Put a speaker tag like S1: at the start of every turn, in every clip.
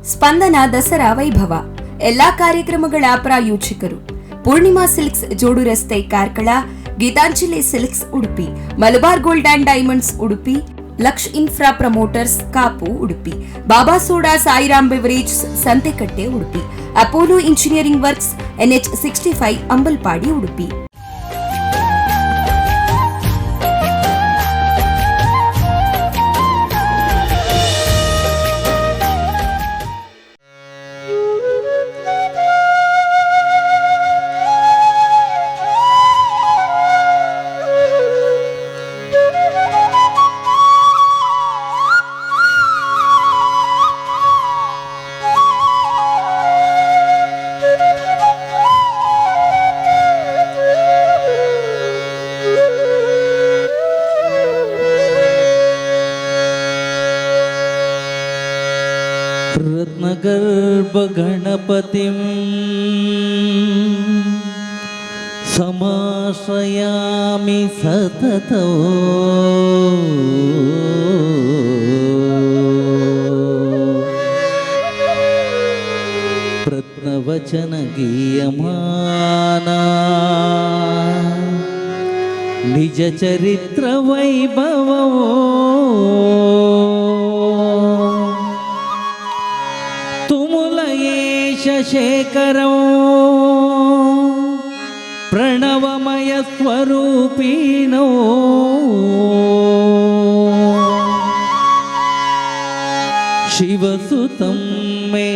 S1: ಸ್ಪಂದನ ದಸರಾ ವೈಭವ ಎಲ್ಲಾ ಕಾರ್ಯಕ್ರಮಗಳ ಪ್ರಾಯೋಜಕರು Purnima silks Jodu Raste Karkala, Geetanjali silks Udupi, Malabar gold and diamonds Udupi, Laksh infra promoters Kapu Udupi, Baba soda Sairam beverage Santhekatte Udupi, Apollo engineering works NH 65 Ambalpadi Udupi.
S2: रत्नगर्भगणपतिं समाश्रयामि सततो प्रत्नवचनगीयमाना निजचरित्रवैभवो शेखरं प्रणवमय स्वरूपिणो शिवसुतं मे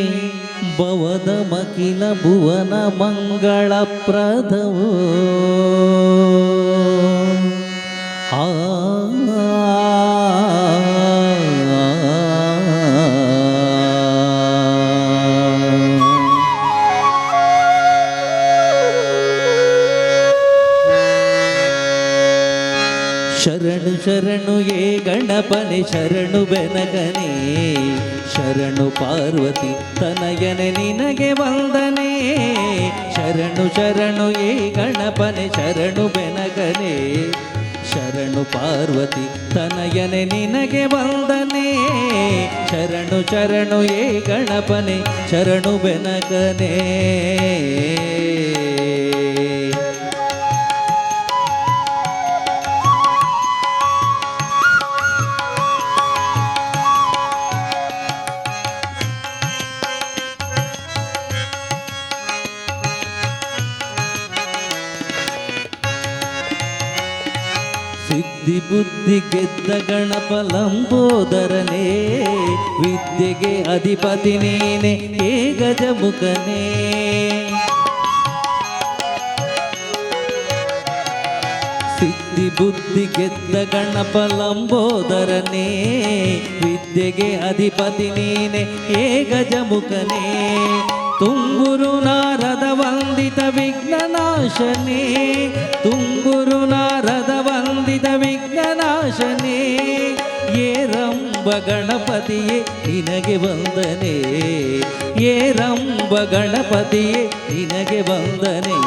S2: भवदमखिल भुवन मंगलप्रदवो ಶರಣು ಶರಣು ಯೇ ಗಣಪನೆ ಶರಣು ಬೆನಗನೆ, ಶರಣು ಪಾರ್ವತಿ ತನಯನೆ ನಿನಗೆ ವಂದನೆ. ಶರಣು ಶರಣು ಯೇ ಗಣಪನೆ ಶರಣು ಬೆನಗನೆ, ಶರಣು ಪಾರ್ವತಿ ತನಯನೆ ನಿನಗೆ ವಂದನೆ. ಶರಣು ಶರಣು ಯೇ ಗಣಪನೆ ಶರಣು ಬೆನಗನೆ. ಸಿದ್ಧಿ ಬುದ್ಧಿ ಗೆದ್ದ ಗಣಪ ಲಂಬೋದರನೇ, ವಿದ್ಯೆಗೆ ಅಧಿಪತಿ ನೀನೆ ಹೇ ಗಜಮುಖನೇ. ಸಿದ್ಧಿ ಬುದ್ಧಿ ಗೆದ್ದ ಗಣಪ ಲಂಬೋದರನೇ, ವಿದ್ಯೆಗೆ ಅಧಿಪತಿ ನೀನೆ ಹೇ ಗಜಮುಖನೇ. ತುಂಬುರು ನಾರದ ವಂದಿತ ವಿಘ್ನನಾಶನೇ, ತುಂಬುರು ನಾರದ ವಂದಿತ ವಿಘ್ನನಾಶನೇ. ಏರಂಬ ಗಣಪತಿಯೇ ನಿನಗೆ ವಂದನೆ, ಏರಂಬ ಗಣಪತಿಯೇ ನಿನಗೆ ವಂದನೆ.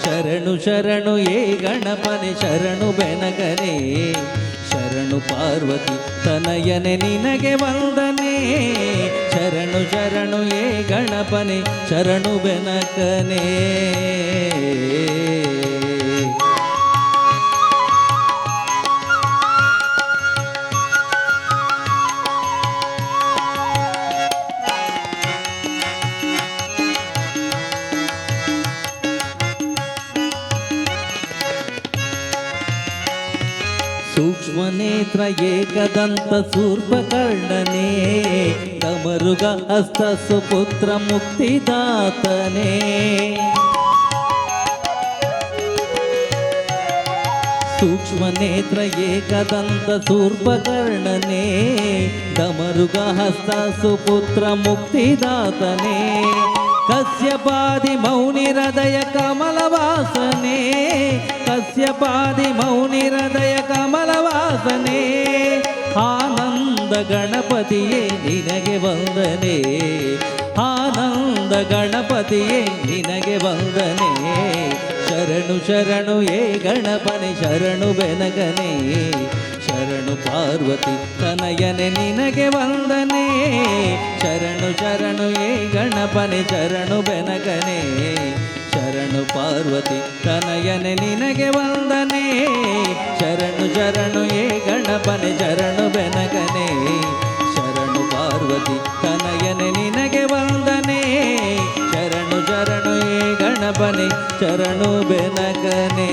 S2: ಶರಣು ಶರಣು ಯೇ ಗಣಪನೆ ಶರಣು ಬೆನಗನೆ, ಶರಣು ಪಾರ್ವತಿ ತನಯನೆ ನಿನಗೆ ವಂದನೆ. ಶರಣು ಶರಣು ಯೇ ಗಣಪನೆ ಶರಣು ಬೆನಕನೆ. ಸೂಕ್ಷ್ಮ ನೇತ್ರ ಏಕದಂತ ಶೂರ್ಪಕರ್ಣನೇ, ಕಮರುಗ ಹಸ್ತ ಸುಪುತ್ರ ಮುಕ್ತಿದಾತನೇ. ಸೂಕ್ಷ್ಮ ನೇತ್ರ ಏಕದಂತ ಶೂರ್ಪಕರ್ಣನೇ, ಕಮರುಗ ಹಸ್ತ ಸುಪುತ್ರ ಮುಕ್ತಿದಾತನೇ. ಕಶ್ಯಪಾದಿ ಮೌನಿ ಹೃದಯ ಕಮಲವಾಸನೆ, ಕಶ್ಯಪಾದಿ ಮೌನಿ ಹೃದಯ ಕಮಲವಾಸನೆ. ಆನಂದ ಗಣಪತಿಯೇ ನಿನಗೆ ವಂದನೆ, ಆನಂದ ಗಣಪತಿಯೇ ನಿನಗೆ ವಂದನೆ. ಶರಣು ಶರಣು ಯೇ ಗಣಪನೆ ಶರಣು ಬೆನಗನೆ, ಶರಣು ಪಾರ್ವತಿ ತನಯನೆ ನಿನಗೆ ವಂದನೆ. ಶರಣು ಶರಣು ಶರಣು ಏ ಗಣಪನೆ ಶರಣು ಬೆನಗನೆ ಶರಣು ಪಾರ್ವತಿ ತನಯನೆ ನಿನಗೆ ವಂದನೆ ಶರಣು ಶರಣು ಏ ಗಣಪನೆ ಶರಣು ಬೆನಗನೆ ಶರಣು ಪಾರ್ವತಿ ತನಯನೆ ನಿನಗೆ ವಂದನೆ ಶರಣು ಶರಣು ಏ ಗಣಪನೆ ಶರಣು ಬೆನಗನೆ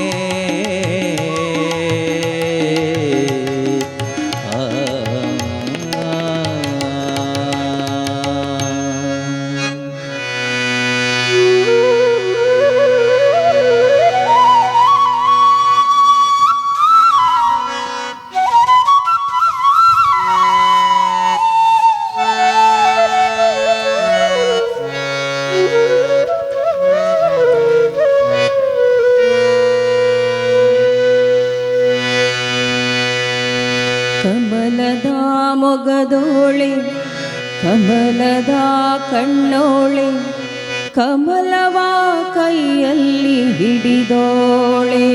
S3: ಕಮಲದ ಮೊಗದೋಳೆ ಕಮಲದ ಕಣ್ಣೋಳೆ ಕಮಲವ ಕೈಯಲ್ಲಿ ಹಿಡಿದೋಳೆ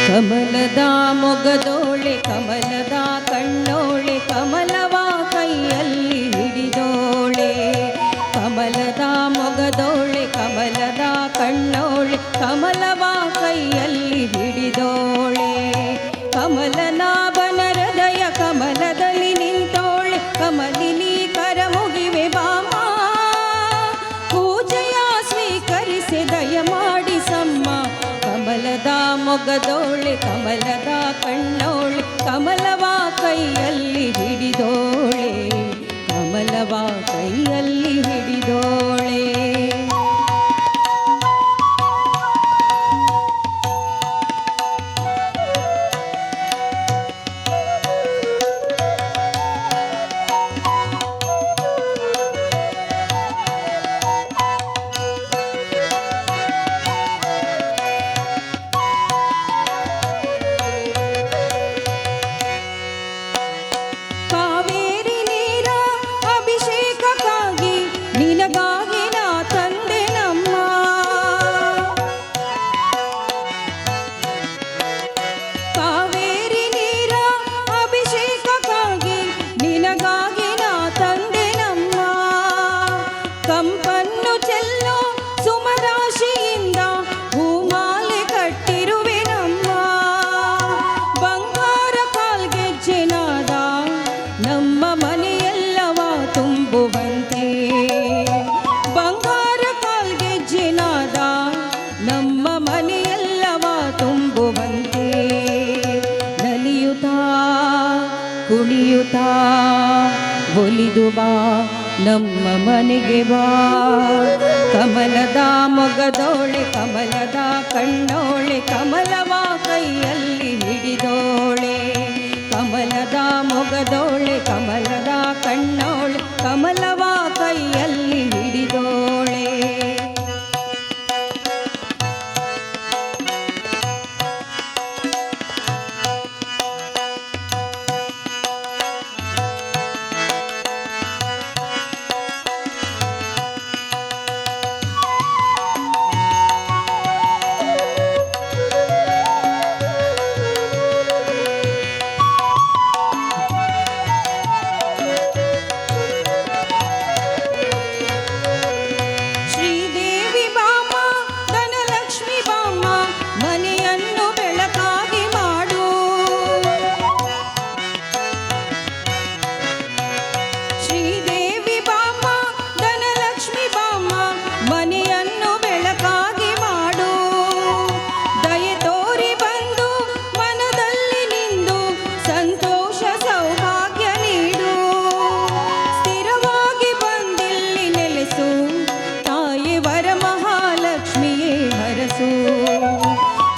S3: ಕಮಲದ ಮೊಗದೋಳೆ ಕಮಲದ ಕಣ್ಣೋಳೆ ಕಮಲವ ಕೈಯಲ್ಲಿ ಹಿಡಿದೋಳೆ ಕಮಲದ ಮೊಗದೋಳೆ ಕಮಲದ ಕಣ್ಣೋಳೆ ಕಮಲವ ಕೈಯಲ್ಲಿ ಹಿಡಿದೋಳೆ ಕಮಲನಾಭನ ಹೃದಯ ಕಮಲದಲ್ಲಿ ನಿಂತೋಳೆ ಕಮಲಿನಿ ಕರ ಮುಗಿವೆ ಬಾಮ ಪೂಜೆಯ ಸ್ವೀಕರಿಸಿ ದಯ ಮಾಡಿಸಮ್ಮ ಕಮಲದ ಮೊಗದೋಳೆ ಕಮಲದ ಕಣ್ಣೋಳೆ ಕಮಲವ ಕೈಯಲ್ಲಿ ಹಿಡಿದೋಳೆ ಕಮಲವ ಕೈಯಲ್ಲಿ ಹಿಡಿದೋಳೆ ಕಂಪನ್ನು ಚೆಲ್ಲೋ ಸುಮರಾಶಿಯಿಂದ ಹೂಮಾಲೆ ಕಟ್ಟಿರುವೆ ನಮ್ಮ ಬಂಗಾರ ಕಾಲ್ಗೆಜ್ಜೆನಾದ ನಮ್ಮ ಮನೆಯೆಲ್ಲವ ತುಂಬುವಂತೆ ಬಂಗಾರ ಕಾಲ್ಗೆಜ್ಜೆನಾದ ನಮ್ಮ ಮನೆಯೆಲ್ಲವ ತುಂಬುವಂತೆ ನಲಿಯುತ್ತಾ ಕುಣಿಯುತ್ತಾ ಒಲಿದು ಬಾ ನಮ್ಮ ಮನೆಗೆ ಬಾ ಕಮಲದ ಮೊಗದೋಳೆ ಕಮಲದ ಕಣ್ಣೋಳೆ ಕಮಲವ ಕೈಯಲ್ಲಿ ಹಿಡಿದೋಳೆ ಕಮಲದ ಮೊಗದೋಳೆ ಕಮಲದ ಕಣ್ಣೋಳೆ ಕಮಲವ ಕೈಯಲ್ಲಿ ಹಿಡಿದೋಳೆ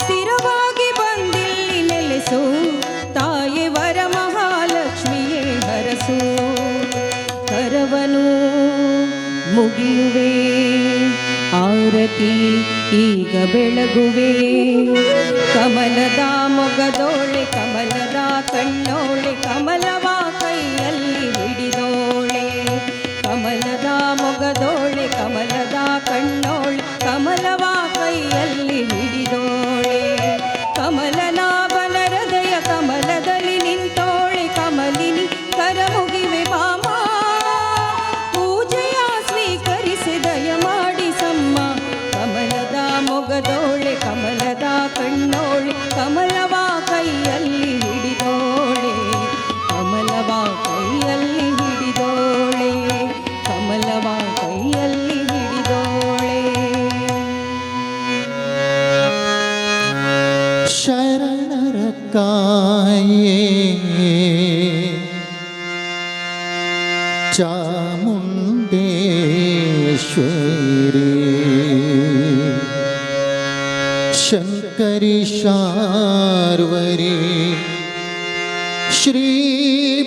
S3: ಸ್ಥಿರವಾಗಿ ಬಂದಿಲ್ಲಿ ನೆಲೆಸು ತಾಯಿ ವರ ಮಹಾಲಕ್ಷ್ಮಿಯೇ ಹರಸು ಕರವನು ಮುಗಿಯುವೆ ಆರತಿ ಈಗ ಬೆಳಗುವೆ ಕಮಲದ ಮೊಗದೋಳೆ ಕಮಲದ ಕಣ್ಣೋಳೆ ಕಮಲವ ಕೈಯಲ್ಲಿ ಹಿಡಿದೋಳೆ ಕಮಲದ ಮೊಗದೋಳೆ ಕಮಲದ ಕಣ್ಣೋಳೆ ಕಮಲವ ಕೈಯಲ್ಲಿ ಹಿಡಿದೋಳೆ ಕಮಲನಾಭನ ಹೃದಯ ಕಮಲ
S4: ಚಾಮುಂಡೇಶ್ವರಿ ಶಂಕರಿ ಶಾರ್ವರಿ ಶ್ರೀ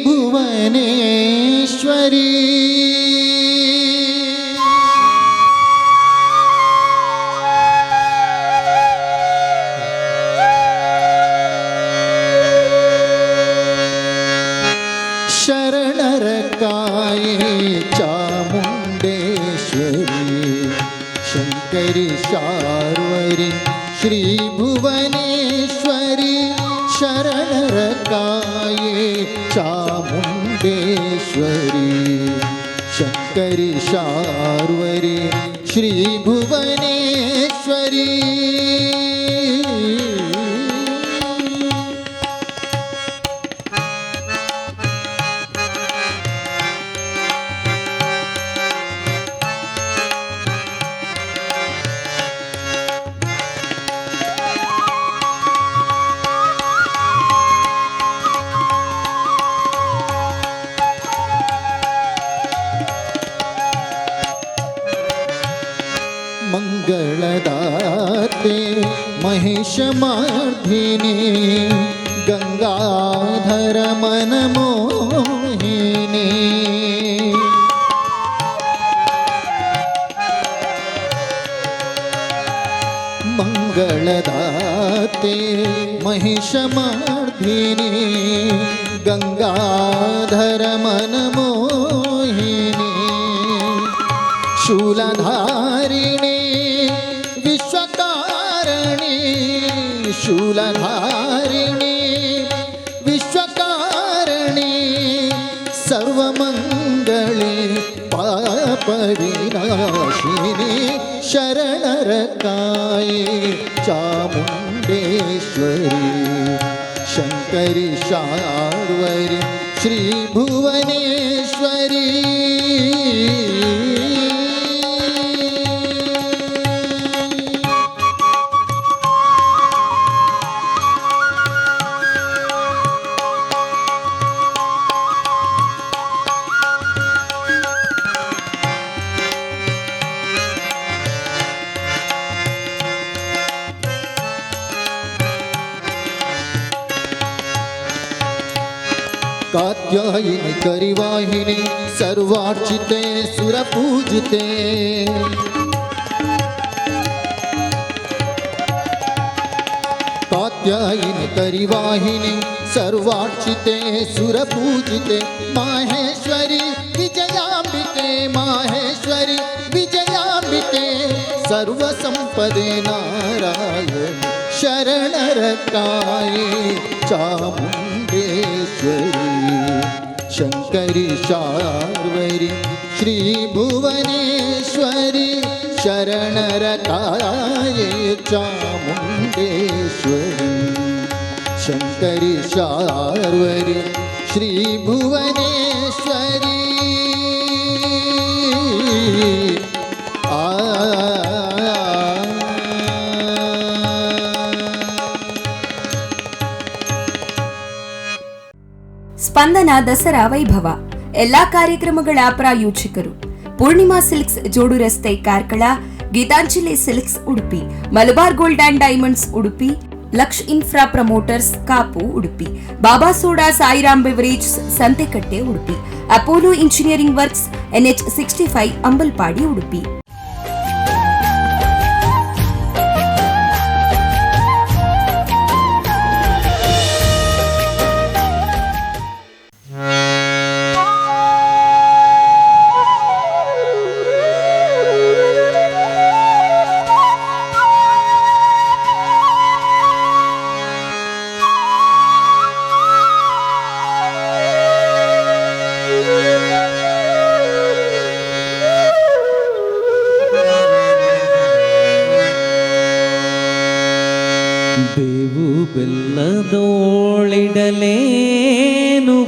S4: ಭುವನೇಶ್ವರಿ ಶರಣರ ಕಾಯೇ ಚಾಮುಂಡೇಶ್ವರಿ ಶಂಕರಿ ಶಾರ್ವರಿ ಶ್ರೀ ಭುವನೇಶ್ವರಿ ಶರಣರ ಕಾಯೇ ಚಾಮುಂಡೇಶ್ವರಿ ಶಂಕರಿ ಶಾರ್ವರಿ ಶ್ರೀ ಭುವನೇಶ್ವರಿ ಮಂಗಳದಾತೆ ಮಹಿಷಮರ್ಧಿನಿ ಗಂಗಾಧರ ಮನಮೋಹಿನಿ ಮಂಗಳದಾತೆ ಮಹಿಷಮರ್ಧಿನಿ ಗಂಗಾಧರ ಮನಮೋಹಿನಿ ಶೂಲಧಾರಿಣಿ ವಿಶ್ವಕಾರಣಿ ಶೂಲಧಾರಿಣಿ ವಿಶ್ವಕಾರಣಿ ಸರ್ವಮಂಗಳೆ ಪಾಪ ವಿನಾಶಿನಿ ಶರಣರ ಕಾಯೇ ಚಾಮುಂಡೇಶ್ವರಿ ಶಂಕರಿ ಶಾರ್ವರಿ ಶ್ರೀ ಭುವನೇಶ್ವರಿ कात्यायिनी करिवाहिनी सर्वार्चिते सुरपूजिते कात्यायिनी करिवाहिनी सर्वार्चिते सुरपूजिते माहेश्वरी विजयाम्बिके माहेश्वरी विजयाम्बिके सर्वसंपदे नारायणी शरणर काये चामुंडेश्वरी शंकरी शार्वरी श्री भुवनेश्वरी शरणर काये चामुंडेश्वरी शंकरी शार्वरी श्री भुवनेश्वरी
S1: ಸ್ಪಂದನ ದಸರಾ ವೈಭವ ಎಲ್ಲಾ ಕಾರ್ಯಕ್ರಮಗಳ ಪ್ರಾಯೋಜಕರು Purnima silks Jodu Raste Karkala, Geetanjali silks Udupi, Malabar gold and diamonds Udupi, Laksh infra promoters Kapu Udupi, Baba soda Sairam beverage Santhekatte Udupi, Apollo engineering works NH 65 Ambalpadi Udupi.
S2: ಬೇವು ಬೆಲ್ಲದೋಳಿಡಲೇನು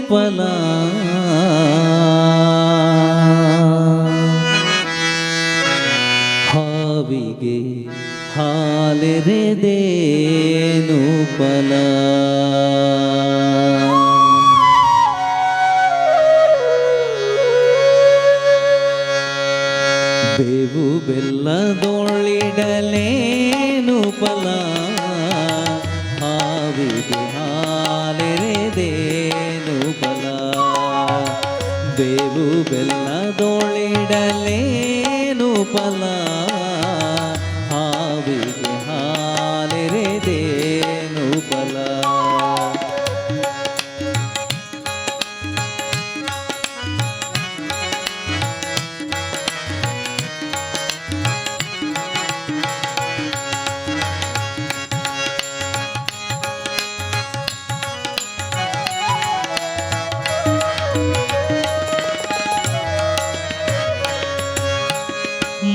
S2: ಫಲ, ಹಾವಿಗೆ ಹಾಲೆರೆದೇನು ಫಲ. ಬೇವು ಬೆಲ್ಲದೊಳಿಡಲೇನು ಫಲ ಹಾವಿಗೆ ಹಾಲೆರೆದೇನು ಫಲ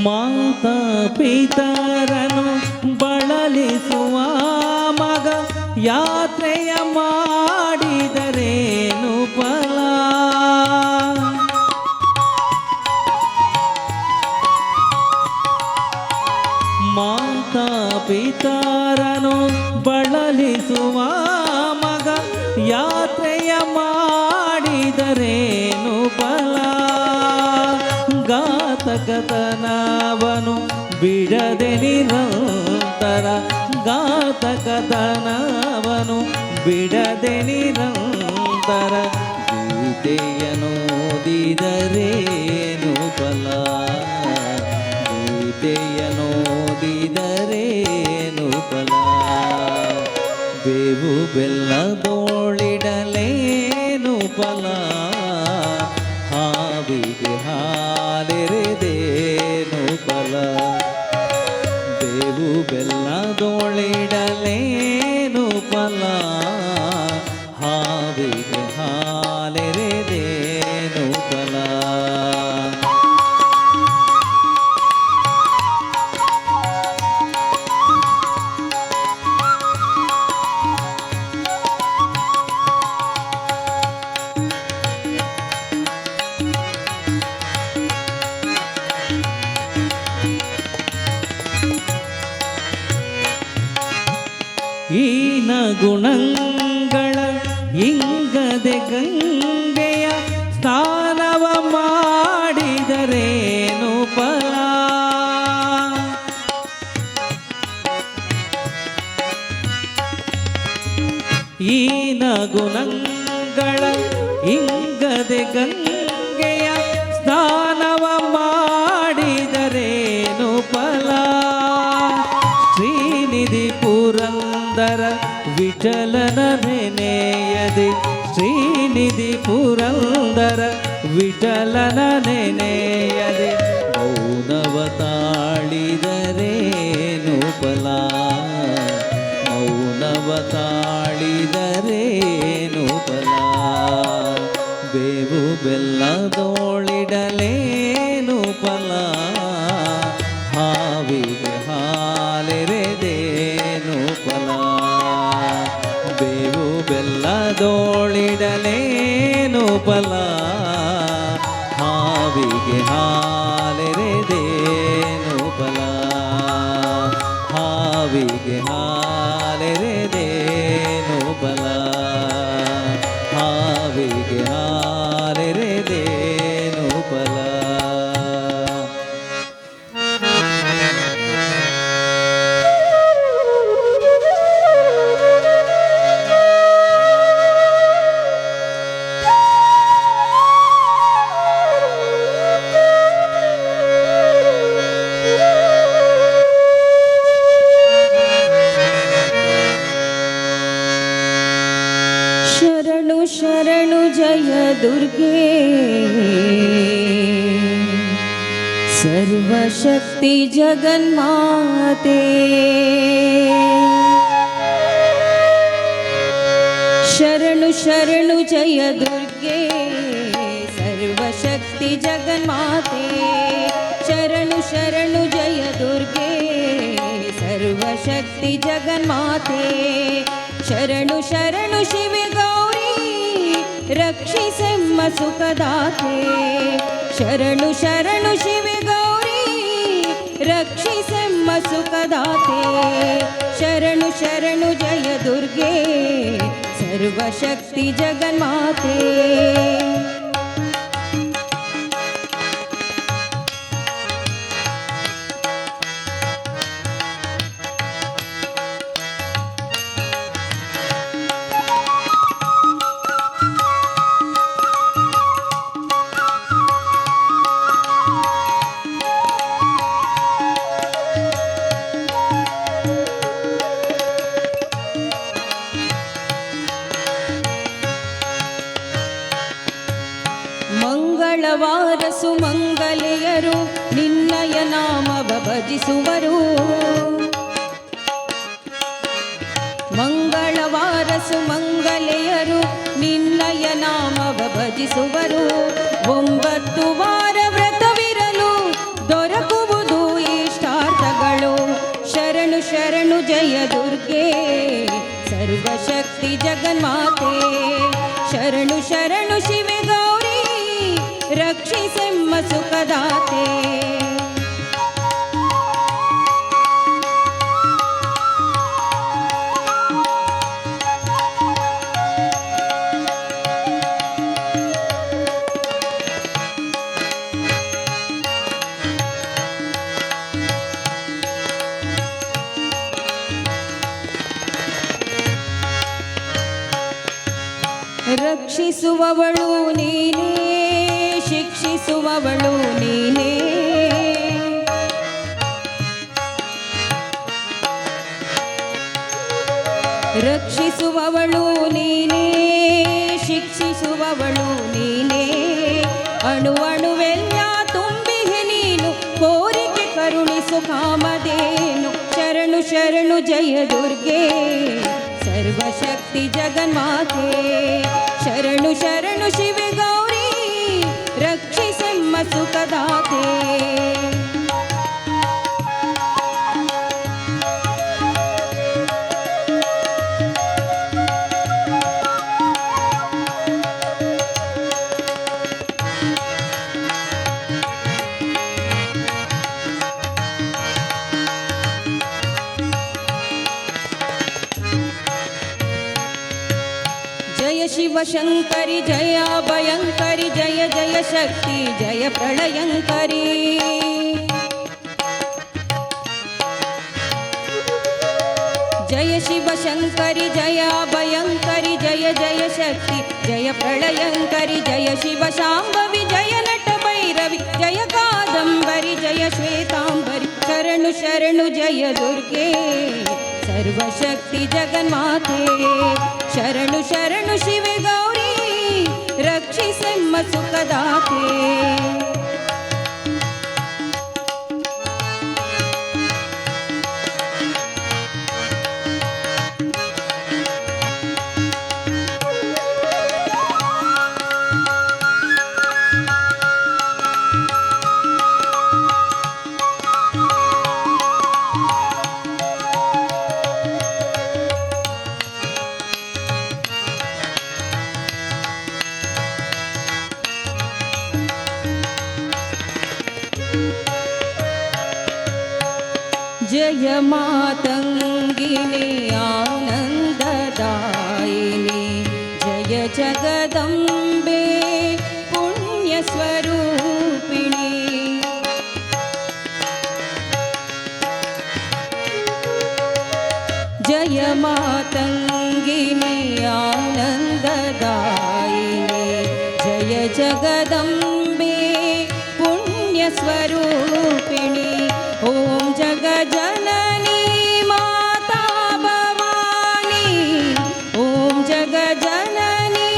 S2: ಮಾತಾ ಪಿತರನು ಬಳಲಿಸುವ ಮಗ ಯಾತ್ರೆಯ ಮಾಡಿದರೇನು ಫಲ ಮಾತಾ ಪಿತರನು ಬಳಲಿಸುವ ಮಗ ಯಾತ್ರೆಯ ಮಾಡಿದರೇನು ಫಲ ಘಾತಕತನವನು ಬಿಡದೆ ನಿರಂತರ ಘಾತಕತನವನು ಬಿಡದೆ ನಿರಂತರ ಗೀತೆಯನೋದಿದರೇನು ಫಲ ಗೀತೆಯನೋದಿದರೇನು ಫಲ ಬೇವು ಬೆಲ್ಲದೋಳಿಡಲೇನು ಫಲ ಹಾವಿಗೆ ಹಾಲೆರೆದೇನು ಫಲ ಬೇವು ಬೆಲ್ಲದೊಳಿಡಲೇನು ಫಲ ಹಾವಿಗೆ ಹಾಲೆರೆದೇನು ಫಲ ಈನ ಗುಣಗಳ ಇಂಗದೆ ಗಂಗೆಯ ಸ್ನಾನವ ಮಾಡಿದರೇನು ಫಲ ಈನ ಗುಣಗಳ ಇಂಗದೆ ಗಂಗೆಯ ಸ್ನಾನವ ಮಾಡಿದರೇನು ಫಲ ಶ್ರೀನಿಧಿ ಪುರಂದರ ವಿಠಲನ ನೆನೆಯದೆ ಶ್ರೀನಿಧಿ ಪುರಂದರ ವಿಠಲನ ನೆನೆಯದೆ ಮೌನವ ತಾಳಿದರೇನು ಫಲ ಮೌನವ ತಾಳಿದರೇನು ಫಲ ಬೇವು ಬೆಲ್ಲದೋಳಿಡಲೇನು ಫಲ ಹಾವಿಗೆ ಹಾಲೆರೆದೇನು ಫಲ ಬೇವು ಬೆಲ್ಲದೋಳಿಡಲೇನು ಫಲ ಹಾವಿಗೆ ಹಾಲೆರೆದೇನು ಫಲ ಹಾವಿಗೆ ಹಾಲೆರೆದೇನು ಫಲ ಹಾವಿಗೆ ಹಾಲೆರೆದೇನು ಫಲ
S3: ಶರಣು ಶರಣು ಜಯ ದುರ್ಗೆ ಸರ್ವಶಕ್ತಿ ಜಗನ್ಮಾತೆ ಶರಣು ಶರಣು ಜಯ ದುರ್ಗೆ ಸರ್ವಶಕ್ತಿ ಜಗನ್ಮಾತೆ ಶರಣು ಶರಣು ಜಯ ದುರ್ಗೆ ಸರ್ವಶಕ್ತಿ ಜಗನ್ಮಾತೆ ಶರಣು ಶರಣು ಶಿವೆ ಗೌರಿ ರಕ್ಷಿಸೆಮ್ಮ ಸುಖದಾತೆ ಶರಣು ಶರಣು ಶಿವೆ ಗೌರಿ ರಕ್ಷಿಸೆಮ್ಮ ಸುಖದಾತೆ ಶರಣು ಶರಣು ಜಯ ದುರ್ಗೆ ಸರ್ವಶಕ್ತಿ ಜಗನ್ಮಾತೆ ಮಂಗಳವಾರ ಸುಮಂಗಲೆಯರು ನಿನ್ನಯ ನಾಮವ ಭಜಿಸುವರು. ಮಂಗಳವಾರ ಸುಮಂಗಲೆಯರು ನಿನ್ನಯ ನಾಮವ ಭಜಿಸುವರು. 9 ವಾರ ವ್ರತವಿರಲು ದೊರಕುವುದು ಇಷ್ಟಾರ್ಥಗಳು. ಶರಣು ಶರಣು ಜಯ ದುರ್ಗೆ ಸರ್ವಶಕ್ತಿ ಜಗನ್ಮಾತೆ. ಶರಣು ಶರಣು ಶಿವೆ ಗೌರಿ ರಕ್ಷಿಸೆಮ್ಮ ಸುಖದಾತೆ. ರಕ್ಷಿಸುವವಳು ನೀನೇ, ಶಿಕ್ಷಿಸುವವಳು ನೀನೇ. ರಕ್ಷಿಸುವವಳು ನೀನೇ, ಶಿಕ್ಷಿಸುವವಳು ನೀನೇ. ಅಣು ಅಣುವೆಲ್ಲ ತುಂಬಿಹೆ ನೀನು, ಕೋರಿಕೆ ಕರುಣಿಸು ಕಾಮಧೇನು. ಶರಣು ಶರಣು ಜಯ ದುರ್ಗೆ ಸರ್ವಶಕ್ತಿ ಜಗನ್ಮಾತೆ. ಶರಣು ಶರಣು ಶಿವೆ ಗೌರಿ ರಕ್ಷಿಸೆಮ್ಮ ಸುಖದಾತೆ. ಜಯ ಶಿವ ಶಂಕರಿ ಜಯ ಭಯಂಕರಿ, ಜಯ ಜಯ ಶಕ್ತಿ ಜಯ ಪ್ರಳಯಂಕರಿ. ಜಯ ಶಿವ ಶಂಕರಿ ಜಯ ಭಯಂಕರಿ, ಜಯ ಜಯ ಶಕ್ತಿ ಜಯ ಪ್ರಳಯಂಕರಿ. ಜಯ ಶಿವ ಶಾಂಭವಿ ಜಯ ನಟ ಭೈರವಿ, ಜಯ ಕಾದಂಬರಿ ಜಯ ಶ್ವೇತಾಂಬರಿ. ಶರಣು ಶರಣು ಜಯ ದುರ್ಗೆ ಸರ್ವಶಕ್ತಿ ಜಗನ್ಮಾತೆ. ಶರಣು ಶರಣು ಶಿವೆ ಗೌರಿ ರಕ್ಷಿಸೆಮ್ಮ ಸುಖದಾತೆ. जय मातंगिनी आनंददायिनी, जय जगदंबे पुण्यस्वरूपिणी. जय मातंगिनी आनंददायिनी, जय जगदंबे पुण्यस्वरूपिणी. ओम जगजननी माता भवानी, ओम जगजननी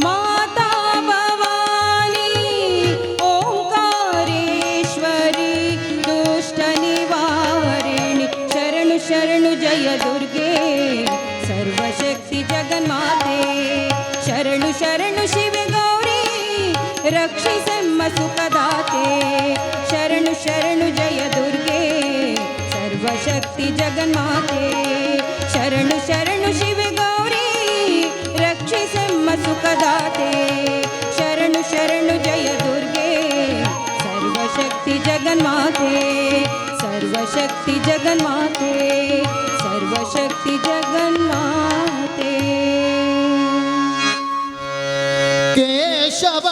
S3: माता भवानी. ओंकारेश्वरी दुष्ट निवारिणी. शरणु शरणु जय दुर्गे सर्वशक्ति जगन्माते. शरणु शरणु शिवे गौरी रक्षिसेम्म सुखदाते. शरणु शरणु जय दुर्गे सर्वशक्ति जगन्माते. शरणु शरणु शिवे गौरी रक्षिसेम्म सुखदाते. शरणु शरणु जय दुर्गे सर्वशक्ति जगन्माते. सर्वशक्ति जगन्माते, सर्वशक्ति जगन्माते.
S4: केशव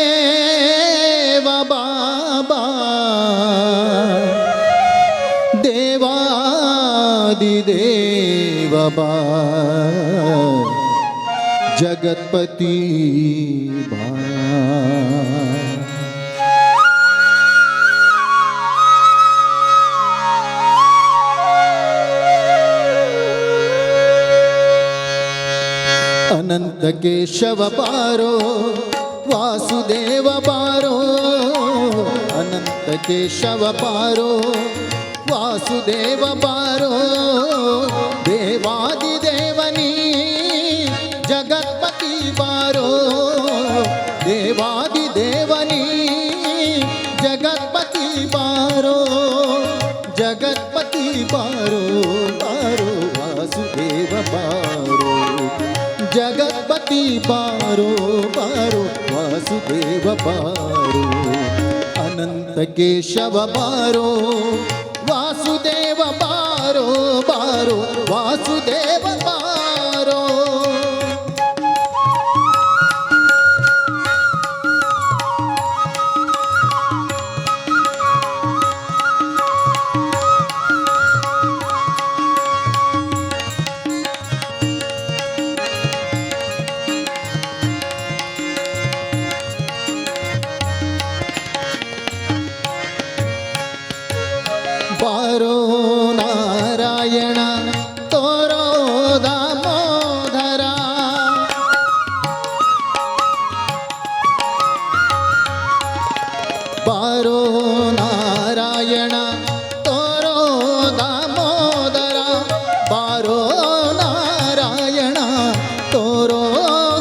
S4: वासुदेव बाबा, देवादिदेव बा, जगत्पति बा. ಅನಂತ ಕೇಶವ ಬಾರೋ ವಾಸುದೇವ ಬಾರೋ ಅನಂತ ಕೇಶವ ಬಾರೋ ವಾಸುದೇವ ಬಾರೋ ದೇವಾದಿ ದೇವನಿ ಜಗತ್ಪತಿ ಬಾರೋ ದೇವಾದಿ ದೇವನಿ ಜಗತ್ಪತಿ ಬಾರೋ ಜಗತ್ಪತಿ ಬಾರೋ ಬಾರೋ ವಾಸುದೇವ ಬಾರೋ ಜಗತ್ಪತಿ ಬಾರೋ ಬಾರೋ ವಾಸುದೇವ ಬಾರೋ ಅನಂತ ಕೇಶವ ಬಾರೋ ವಾಸುದೇವ ಬಾರೋ ಬಾರೋ ವಾಸುದೇವ ಬಾರೋ ಬಾರೋ ನಾರಾಯಣ ತೋರೋ ದಾಮೋದರ ಬಾರೋ ನಾರಾಯಣ ತೋರೋ ದಾಮೋದರ ಬಾರೋ ನಾರಾಯಣ ತೋರೋ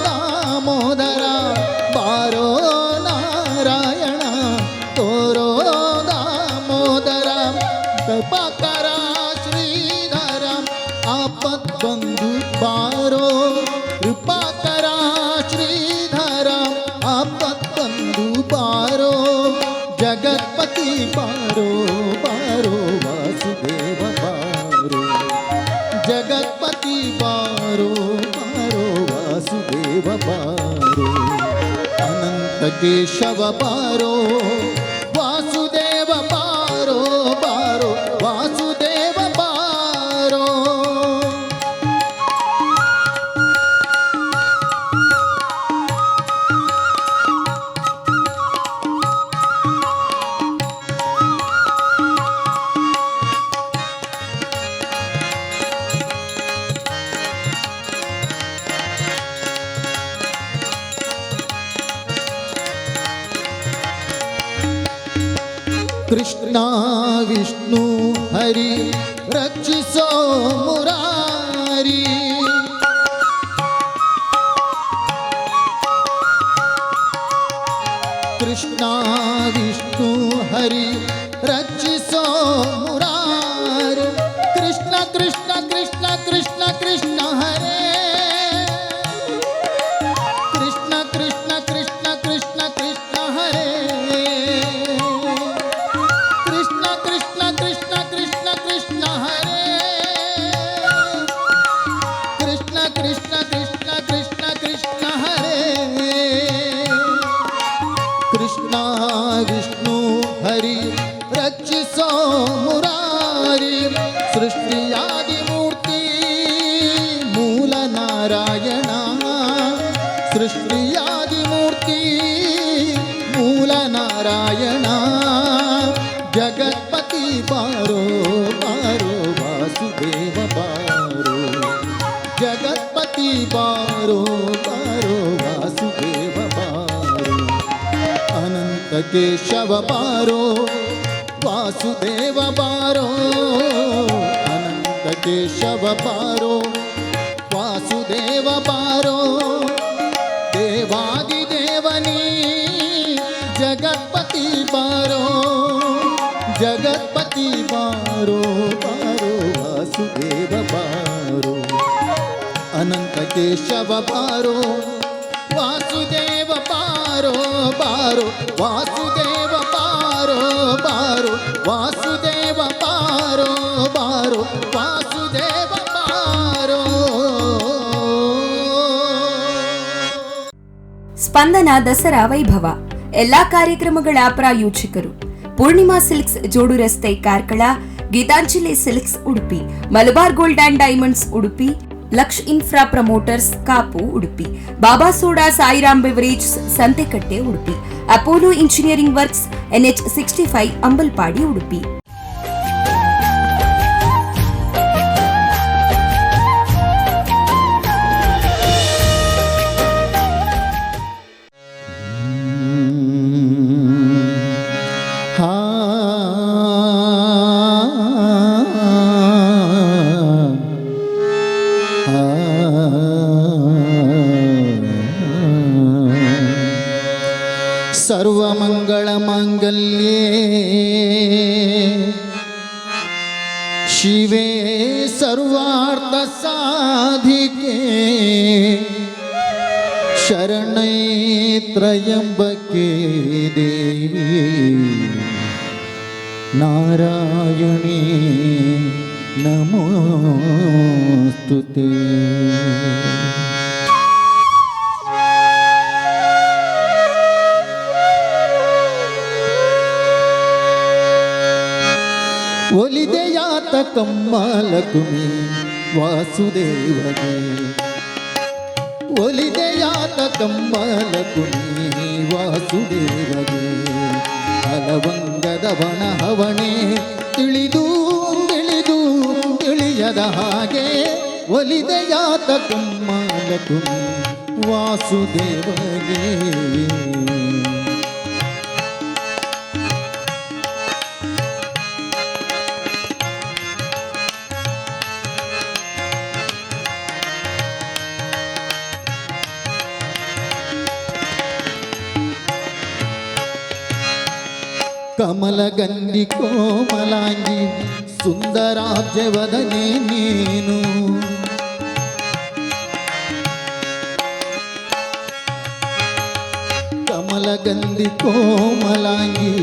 S4: ದಾಮೋದರ ಬಾರೋ ನಾರಾಯಣ ತೋರೋ ದಾಮೋದರ ಕೃಪಾಕರ ಶ್ರೀಧರ ಆಪತ್ ಬಂಧು ಬಾರೋ ಕೃಪಾಕರ ಶ್ರೀಧರ ಆಪತ್ ಬಂಧು ಬಾರೋ ಜಗತ್ಪತಿ ಬಾರೋ ಬಾರೋ ವಾಸುದೇವ ಬಾರೋ ಜಗತ್ಪತಿ ಬಾರೋ ಬಾರೋ ವಾಸುದೇವ ಬಾರೋ ಅನಂತ ಕೇಶವ ಬಾರೋ ವಾಸುದೇವ ಬಾರೋ ಬಾರೋ ವಾಸುದೇವ ಬಾರೋ ಕೃಷ್ಣ ವಿಷ್ಣು ಹರಿ ರಕ್ಷಿಸೋ ಮುರಾರಿ ಕೃಷ್ಣ ವಿಷ್ಣು ಹರಿ ರಕ್ಷಿಸೋ ಮುರಾರಿ ಕೃಷ್ಣ ಕೃಷ್ಣ ಕೃಷ್ಣ ಕೃಷ್ಣ ಕೃಷ್ಣ ಹರೇ ಕೃಷ್ಣ ಕೃಷ್ಣ ಕೃಷ್ಣ ಕೃಷ್ಣ ಕೃಷ್ಣ ಹರೇ ಕೃಷ್ಣ ಕೃಷ್ಣ ಕೃಷ್ಣ ಕೃಷ್ಣ ಕೃಷ್ಣ ಹರೇ ಕೃಷ್ಣ ಕೃಷ್ಣ ಕೃಷ್ಣ ಕೃಷ್ಣ ಕೃಷ್ಣ ಹರೇ ಕೃಷ್ಣ ವಿಷ್ಣು ಹರಿ ರಕ್ಷಿಸೋ ಮುರಾರಿ ಸೃಷ್ಟಿಯಾದಿ ಮೂರ್ತಿ ಮೂಲ ನಾರಾಯಣ ಸೃಷ್ಟಿಯಾದಿ ಮೂರ್ತಿ ಮೂಲ ನಾರಾಯಣ ಜಗತ್ಪತಿ ಬಾರೋ ಬಾರೋ ವಾಸುದೇವ ಬಾರೋ ಜಗತ್ಪತಿ ಬಾರೋ ಬಾರೋ ವಾಸುದೇವ ಬಾರೋ ಅನಂತ ಕೇಶವ ಬಾರೋ ವಾಸುದೇವ ಬಾರೋ ಅನಂತ ಕೇಶವ ಬಾರೋ ವಾಸುದೇವ ಬಾರೋ ದೇವಾದಿ ದೇವನಿ ಜಗತ್ಪತಿ ಬಾರೋ ಜಗತ್ಪತಿ ಬಾರೋ ಬಾರೋ ವಾಸುದೇವ ಬಾರೋ ಅನಂತ ಕೇಶವ ಬಾರೋ ವಾಸುದೇವ ಬಾರೋ ಬಾರೋ ವಾಸುದೇವ ಬಾರೋ ಬಾರೋ ವಾಸುದೇವ ಬಾರೋ ಬಾರೋ ವಾಸುದೇವ ಬಾರೋ
S1: ಸ್ಪಂದನ ದಸರಾ ವೈಭವ ಎಲ್ಲಾ ಕಾರ್ಯಕ್ರಮಗಳ ಪ್ರಾಯೋಜಕರು Purnima silks Jodu Raste Karkala, Geetanjali silks Udupi, Malabar gold and diamonds Udupi, Laksh infra promoters Kapu Udupi, Baba soda Sairam beverage Santhekatte Udupi, Apollo engineering works NH65 Ambalpadi Udupi.
S4: ಮಾಂಗಲ್ಯೇ ಶಿವೇ ಸರ್ವಾರ್ಥ ಸಾಧಿಕೆ ಶರಣೈ ತ್ರಯಂಬಕೆ ದೇವಿ ನಾರಾಯಣಿ ನಮೋಸ್ತುತೇ. ಒಲಿದೆಯಾತ ಕಮ್ಮಲಕುಮಿ ವಾಸುದೇವನೇ, ಒಲಿದೆಯಾತ ಕಮ್ಮಲಕುಮಿ ವಾಸುದೇವನೇ, ಹಲವಂಗದ ಬಣಹವಣೆ ತಿಳಿದು ತಿಳಿದು ತಿಳಿಯದ ಹಾಗೆ ಒಲಿದೆಯಾತ ಕಮ್ಮಲಕುಮಿ ವಾಸುದೇವನೇ. ಕಮಲಗಂಧಿ ಕೋಮಲಾಂಗಿ ಸುಂದರಾಬ್ಜವದನೆ ನೀನು, ಕಮಲಗಂಧಿ ಕೋಮಲಾಂಗಿ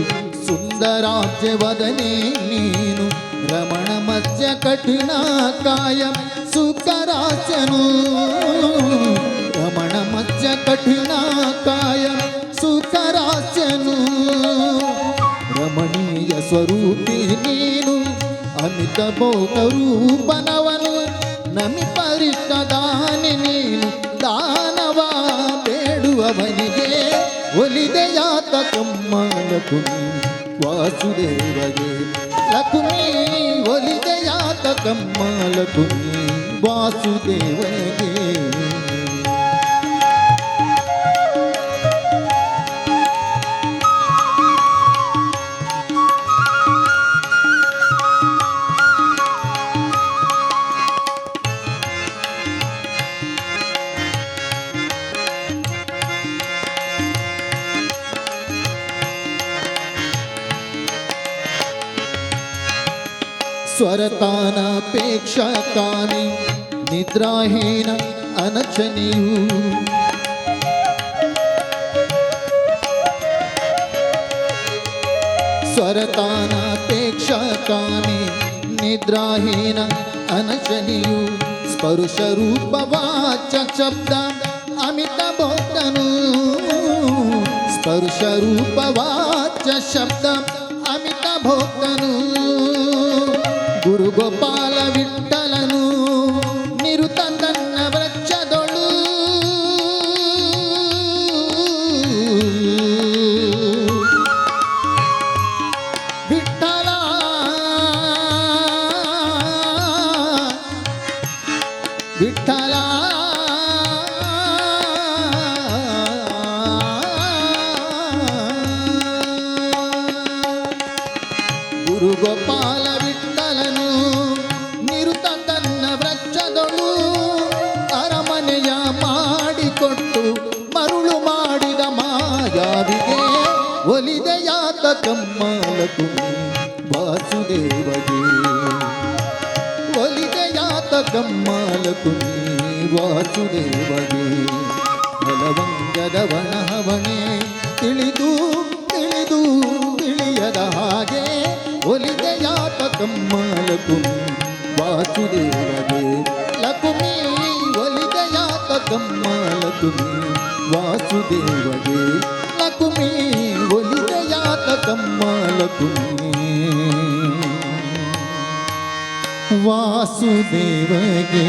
S4: ಸುಂದರಾಬ್ಜವದನೆ ನೀನು, ರಮಣ ಮತ್ಸ್ಯ ಕಠಿಣ ಕಾಯ ಸುಖರಾಸ್ಯನು, ರಮಣ ಮತ್ಸ್ಯ ಕಠಿಣ ಕಾಯ ಸುಖರಾಸ್ಯನು, ರಮಣೀಯ ಸ್ವರೂಪಿ ನೀನು, ಅಮಿತ ಭೋಗ ರೂಪನವನು, ನಮಿಪರಿಷ್ಟ ದಾನಿ ನೀನು, ದಾನವ ಬೇಡುವವನಿಗೆ ಒಲಿದೆಯಾತ ಕಮ್ಮಲಕುಮಿ ವಾಸುದೇವಗೆ, ಲಕುಮಿ ಒಲಿದೆಯಾತ ಕಮ್ಮಲಕುಮಿ ವಾಸುದೇವಗೆ. ಸ್ವರತಾನಪೇಕ್ಷ ಕಾಮಿ ನಿದ್ರಾಹೀನ ಅನಚನಿಯು, ಸ್ವರತಾನಪೇಕ್ಷ ಕಾಮಿ ನಿದ್ರಾಹೀನ ಅನಚನಿಯು, ಸ್ಪರುಶ ರೂಪ ವಾಚ ಶಬ್ದ ಅಮಿತ ಭೋಕ್ತನು, ಸ್ಪರುಶ ರೂಪ ವಾಚ ಶಬ್ದ ಅಮಿತ ಭೋಕ್ತನು, ಗುರು ಗೋಪಾಲ ವಿಠಲನು ನಿರುತ ತನ್ನ ವೃಕ್ಷದೊಳು, ವಿಠಲ ವಿಠಲ ಗುರು ಗೋಪಾಲ ವಿಠಲನು ನಿರುತ ತನ್ನ ವೃಕ್ಷದೊಳು, ಅರಮನೆಯ ಮಾಡಿಕೊಟ್ಟು ಮರುಳು ಮಾಡಿದ ಮಾಯಾವಿಗೆ ಒಲಿದೆಯಾತ ಕಮ್ಮಲಕುಮಿ ವಾಸುದೇವಗೆ, ಒಲಿದೆಯಾತ ಕಮ್ಮಲಕುಮಿ ವಾಸುದೇವಗೆ, ಬಲವಂಗದ ವಣಹವಣೆ ತಿಳಿದು ತಿಳಿದು ತಿಳಿಯದ ಹಾಗೆ ಒಲಿದೆಯಾತ ಕಮ್ಮಲಕುಮಿ ವಾಸುದೇವಗೆ, ಲಕುಮಿ ಒಲಿದೆಯಾತ ಕಮ್ಮಲಕುಮಿ ವಾಸುದೇವಗೆ, ಲಕುಮಿ ಒಲಿದೆಯಾತ ಕಮ್ಮಲಕುಮಿ ವಾಸುದೇವಗೆ.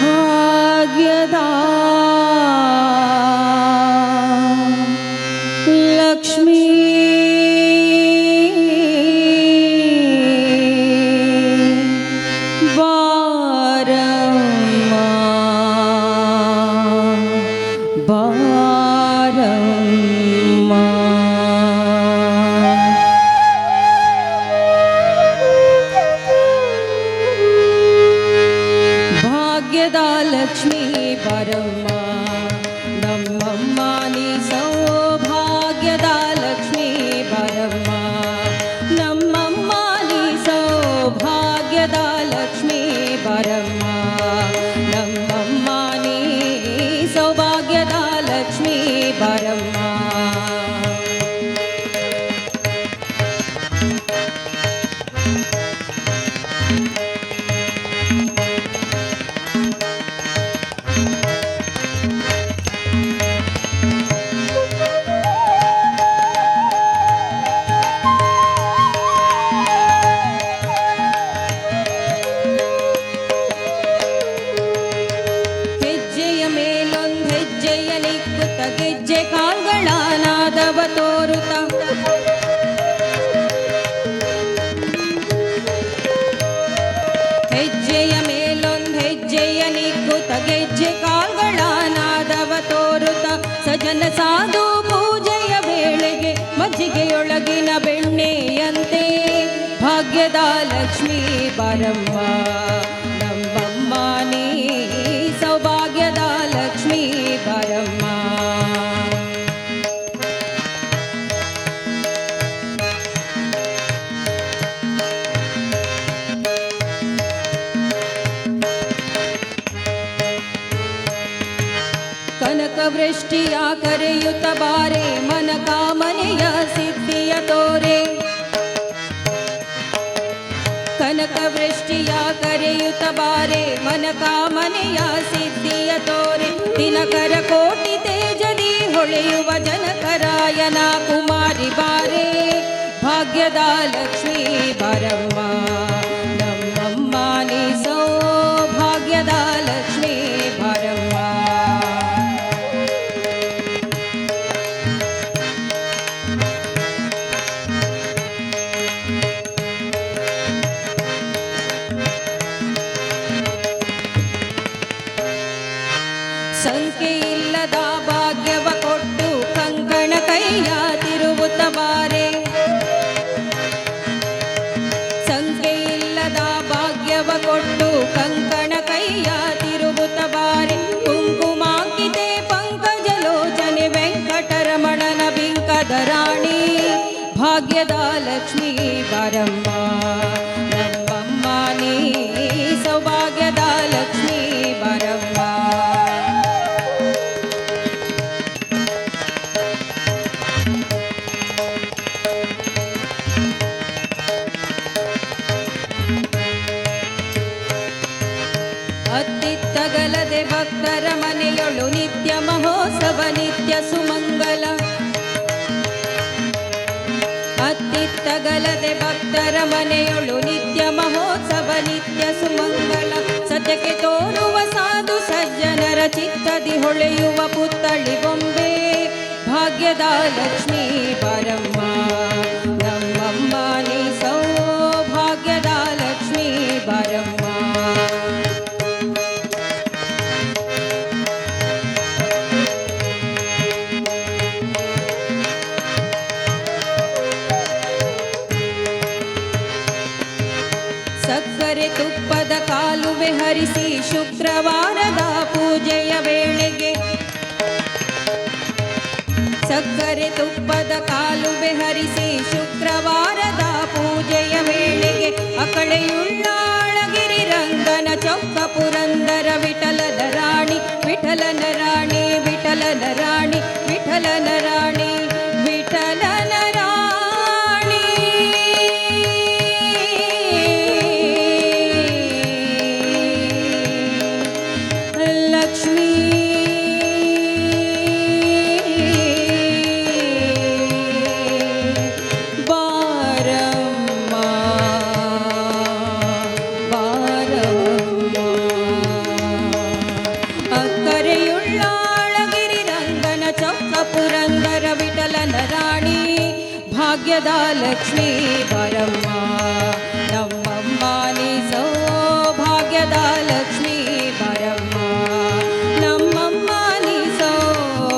S3: ಭಾಗ್ಯದ ಬಾರಮ್ಮ. ಭಾಗ್ಯದ ಲಕ್ಷ್ಮೀ ಬಾರಮ್ಮ, ನಮ್ಮಮ್ಮ ನೀ ಸೌಭಾಗ್ಯದ ಲಕ್ಷ್ಮೀ ಬಾರಮ್ಮ, ನಮ್ಮಮ್ಮ ನೀ ಸೌಭಾಗ್ಯದ ಲಕ್ಷ್ಮೀ ಬಾರಮ್ಮ, ನಮ್ಮಮ್ಮ ನೀ ಸೌಭಾಗ್ಯದ ಲಕ್ಷ್ಮೀ ಬಾರಮ್ಮ. ಹೆಜ್ಜೆಯ ಮೇಲೊಂದು ಹೆಜ್ಜೆಯ ನಿಕ್ಕುತ್ತ ಗೆಜ್ಜೆ ಕಾಲ್ಗಳ ನಾದವ ತೋರುತ್ತ, ಹೆಜ್ಜೆಯ ಮೇಲೊಂದು ಹೆಜ್ಜೆಯ ನಿಕ್ಕುತ್ತ ಗೆಜ್ಜೆ ಕಾಲ್ಗಳ ನಾದವ ತೋರುತ್ತ, ಸಜನ ಸಾಧು ಪೂಜೆಯ ವೇಳೆಗೆ ಮಜ್ಜಿಗೆಯೊಳಗಿನ ಬೆಣ್ಣೆಯಂತೆ ಭಾಗ್ಯದ ಲಕ್ಷ್ಮೀ ಬಾರಮ್ಮ, ನಮ್ಮಮ್ಮ ನೀ ಸೌಭಾಗ್ಯದ ಲಕ್ಷ್ಮೀ ಬಾರಮ್ಮ. ಕನಕ ವೃಷ್ಟಿಯ ಕರೆಯುತ್ತ ಬಾರೆ, ಮನ ಕಾಮನೆಯ ಸಿದ್ಧಿಯ ತೋರೆ, ಕನಕ ವೃಷ್ಟಿಯ ಕರೆಯುತ್ತ ಬಾರೆ, ಮನ ಕಾಮನೆಯ ಸಿದ್ಧಿಯ ತೋರೆ, ದಿನಕರ ಕೋಟಿ ತೇಜದಿ ಹೊಳೆಯುವ ಜನಕರಾಯನ ಕುಮಾರಿ ಬಾರೆ, ಭಾಗ್ಯದ ಲಕ್ಷ್ಮೀ ಬಾರಮ್ಮ, ನಮ್ಮಮ್ಮ ನೀ ಸೌಭಾಗ್ಯದ ಲಕ್ಷ್ಮೀ ಬಾರಮ್ಮ. ಸಂಖ್ಯೆ ಇಲ್ಲದ ಭಾಗ್ಯವ ಕೊಟ್ಟು ಕಂಕಣ ಕೈಯ ತಿರುವುತ್ತ ಬಾರೆ, ಸಂಖ್ಯೆ ಇಲ್ಲದ ಭಾಗ್ಯವ ಕೊಟ್ಟು ಕಂಕಣ ಕೈಯ ತಿರುವುತ್ತ ಬಾರೆ, ಕುಂಕುಮಾಂಕಿತೆ ಪಂಕಜಲೋಚನೆ ವೆಂಕಟರಮಣನ ಬಿಂಕದ ರಾಣಿ, ಭಾಗ್ಯದ ಲಕ್ಷ್ಮೀ ಬಾರಮ್ಮ, ನಮ್ಮಮ್ಮ ನೀ ಸೌಭಾಗ್ಯದ ಲಕ್ಷ್ಮೀ ಬಾರಮ್ಮ. ಅತ್ತಿತ್ತಗಲದೆ ಭಕ್ತರ ಮನೆಯೊಳು ನಿತ್ಯ ಮಹೋತ್ಸವ ನಿತ್ಯ ಸುಮಂಗಲ, ಅತ್ತಿತ್ತಗಲದೆ ಭಕ್ತರ ಮನೆಯೊಳು ನಿತ್ಯ ಮಹೋತ್ಸವ ನಿತ್ಯ ಸುಮಂಗಲ, ಸತ್ಯಕ್ಕೆ ತೋರುವ ಸಾಧು ಸಜ್ಜನರ ಚಿತ್ತದಿ ಹೊಳೆಯುವ ಪುತ್ತಳಿ ಬೊಂಬೆ, ಭಾಗ್ಯದ ಲಕ್ಷ್ಮೀ ಬಾರಮ್ಮ, ನಮ್ಮಮ್ಮ ನೀ ಸೌಭಾಗ್ಯದ ಲಕ್ಷ್ಮೀ ಬಾರಮ್ಮ. ಸಕ್ಕರೆ ತುಪ್ಪದ ಕಾಲುವೆ ಹರಿಸಿ ಶುಕ್ರವಾರದ ಪೂಜೆಯ ವೇಳೆಗೆ, ಸಕ್ಕರೆ ತುಪ್ಪದ ಕಾಲುವೆ ಹರಿಸಿ ಶುಕ್ರವಾರದ ಪೂಜೆಯ ವೇಳೆಗೆ, ಅಕಳೆಯುಳ್ಳಾಳಗಿರಿ ರಂಗನ ಚೊಕ್ಕ ಪುರಂದರ ವಿಠಲನ ರಾಣಿ, ವಿಠಲನ ರಾಣಿ, ವಿಠಲನ ರಾಣಿ, ವಿಠಲನ ರಾಣಿ, ವಿಠಲನ ರಾಣಿ. ಲಕ್ಷ್ಮೀ ಬಾರಮ್ಮ, ಬಾರಮ್ಮ. ಅಕ್ಕರೆಯುಳ್ಳಾಳಗಿರಿ ರಂಗನ ಚೊಕ್ಕ ಪುರಂದರ ವಿಠಲನ ರಾಣಿ, ಭಾಗ್ಯದ ಲಕ್ಷ್ಮೀ ಬಾರಮ್ಮ, ನಮ್ಮಮ್ಮ ನೀ ಸೌಭಾಗ್ಯದ ಲಕ್ಷ್ಮೀ ಬಾರಮ್ಮ, ನಮ್ಮಮ್ಮ ನೀ ಸೌಭಾಗ್ಯದ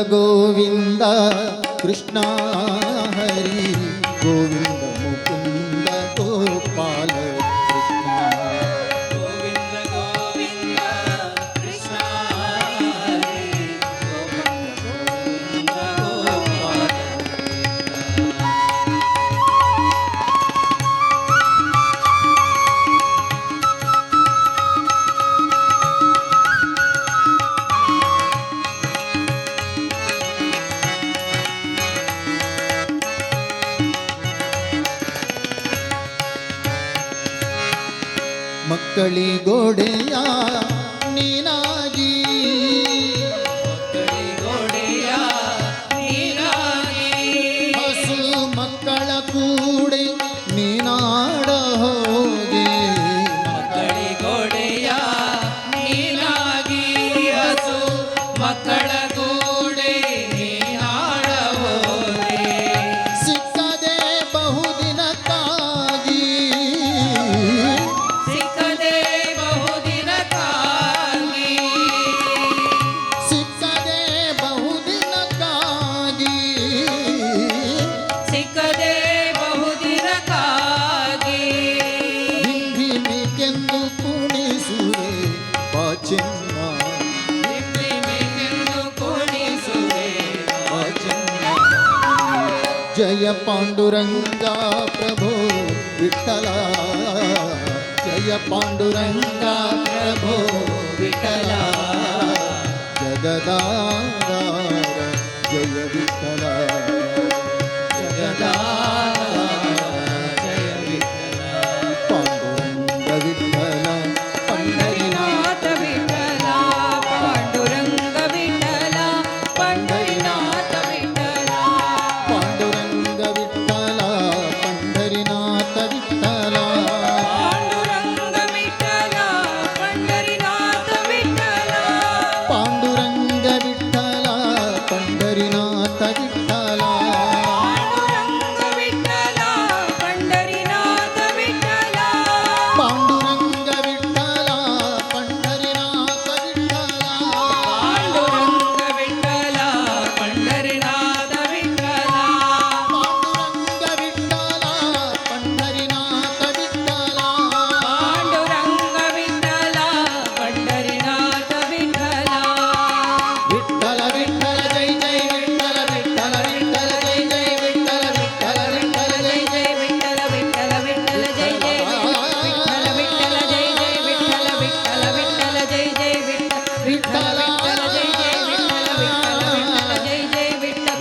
S4: ಗೋವಿಂದ ಕೃಷ್ಣ ಹರಿ ಗೋವಿಂದ ಮುಕುಂದ ಗೋಪಾಲ ಕೃಷ್ಣ
S2: ಗೋವಿಂದ ಗೋವಿಂದ ಕೃಷ್ಣ ಹರಿ ಗೋವಿಂದ ಗೋಪಾಲ
S4: ಮಕ್ಕಳಿಗೊಡೆಯ ನೀನಾಗಿ
S2: ಮಕ್ಕಳಿಗೊಡೆಯ ನೀನಾಗಿ
S4: ಹಸು ಮಕ್ಕಳ ಕೂಡೆ ನೀನಾಡ ಹೋಗಿ
S2: ಮಕ್ಕಳಿಗೊಡೆಯ ನೀನಾಗಿ ಹಸು ಮಕ್ಕಳ ಕೂಡೆ ನೀನಾಡಬೋದೆ
S4: ಸಿಕ್ಕದೆ ಬಹುದಿನಕ್ಕಾಗಿ
S2: ಸಿಕ್ಕದೆ ಬಹುದಿನಕ್ಕಾಗಿ
S4: ಸಿಕ್ಕದೆ ಬಹುದಿನಕ್ಕಾಗಿ
S2: ಸಿಕ್ಕದೆ ಬಹುದಿನಕ್ಕಾಗಿ
S4: ಹಿಂದಿಮಿಗೆಂದು ಕುಣಿಸುವೆ ಬಾಚೆನ್ನ
S2: ನಿಮ್ಮಿಮೆಗೆಂದು ಕುಣಿಸುವೆ
S4: ಬಾಚೆನ್ನ ಜಯ ಪಾಂಡುರಂಗ ಪ್ರಭೋ ವಿಠಲ ಜಯ ಪಾಂಡುರಂಗ ಪ್ರಭೋ ವಿಠಲ ಜಗದಾರ ಜಯ ವಿಠಲ
S2: ಜಗದಾರ ಜಯ ವಿಠಲ
S4: ಪಾಂಡುರಂಗ ವಿಠಲ
S3: ಪಂಡರಿನಾಥ ವಿಠಲ ಪಾಂಡುರಂಗ ವಿಠಲ ಪಂಡರಿನಾಥ ವಿಠಲ
S4: ಪಾಂಡುರಂಗ ವಿಠಲ ಪಂಡರಿನಾಥ ವಿಠಲ
S3: ಪಾಂಡುರಂಗ ವಿಠಲ ಪಂಡರಿನಾಥ ವಿಠಲ
S4: ಪಾಂಡುರಂಗ ವಿಠಲ ಪಂಡರಿನಾಥ ವಿಠಲ
S3: ಪಾಂಡುರಂಗ ವಿಠಲ ಪಂಡರಿನಾಥ ವಿಠಲ
S4: ಪಾಂಡುರಂಗ ವಿಠಲ ಪಂಡರಿನಾಥ ವಿಠಲ
S3: ಪಾಂಡುರಂಗ ವಿಠಲ ಪಂಡರಿನಾಥ ವಿಠಲ
S4: ಪಾಂಡುರಂಗ ವಿಠಲ ಪಂಡರಿನಾಥ ವಿಠಲ
S3: ಪಾಂಡುರಂಗ ವಿಠಲ ಪಂಡರಿನಾಥ ವಿಠಲ
S4: ವಿಠಲ ವಿಠಲ ಜೈ ಜೈ ವಿಠಲ ವಿಠಲ ವಿಠಲ ಜೈ ಜೈ ವಿಠಲ ವಿಠಲ ವಿಠಲ ಜೈ ಜೈ
S3: ವಿಠಲ ವಿಠಲ ವಿಠಲ ಜೈ ಜೈ ವಿಠಲ ವಿಠಲ ಜೈ ಜೈ ವಿಠಲ ವಿಠಲ ವಿಠಲ ಜೈ ಜೈ ವಿಠಲ ವಿಠಲ ಜೈ ಜೈ ವಿಠಲ ವಿಠಲ ಜೈ ಜೈ ವಿಠಲ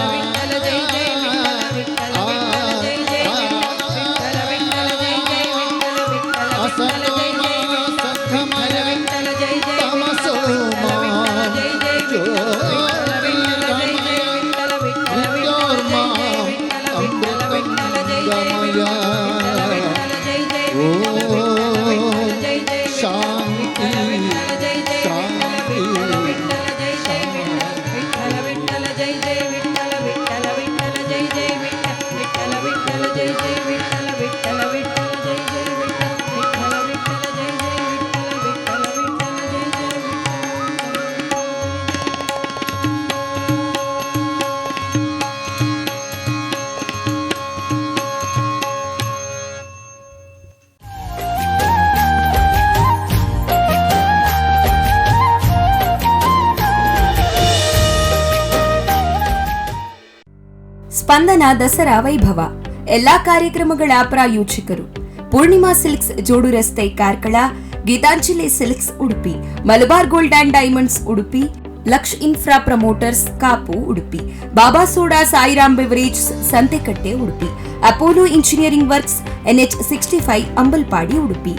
S3: ವಿಠಲ ಜೈ ಜೈ ವಿಠಲ ವಿಠಲ ಜೈ ಜೈ ವಿಠಲ ವಿಠಲ ಜೈ ಜೈ ವಿಠಲ ವಿಠಲ
S4: ಅಸತೋಮ ಸದ್ಗಮಯ
S3: ವಿಠಲ ಜೈ ಜೈ
S4: ತಮಸೋಮ
S3: ಜೈ ಜೈ ವಿಠಲ ವಿಠಲ ಜೈ ಜೈ ವಿಠಲ ವಿಠಲ
S4: ಮೃತ್ಯೋರ್ಮ ಅಮೃತಂಗಮಯ ಓಂ ಶಾಂತಿ ಶಾಂತಿ
S1: ಸ್ಪಂದನ ದಸರಾ ವೈಭವ ಎಲ್ಲಾ ಕಾರ್ಯಕ್ರಮಗಳ ಪ್ರಾಯೋಜಕರು Purnima silks Jodu Raste Karkala, Geetanjali silks Udupi, Malabar gold and diamonds Udupi, Laksh infra promoters Kapu Udupi, Baba soda Sairam beverage Santhekatte Udupi, Apollo engineering works NH65 Ambalpadi Udupi.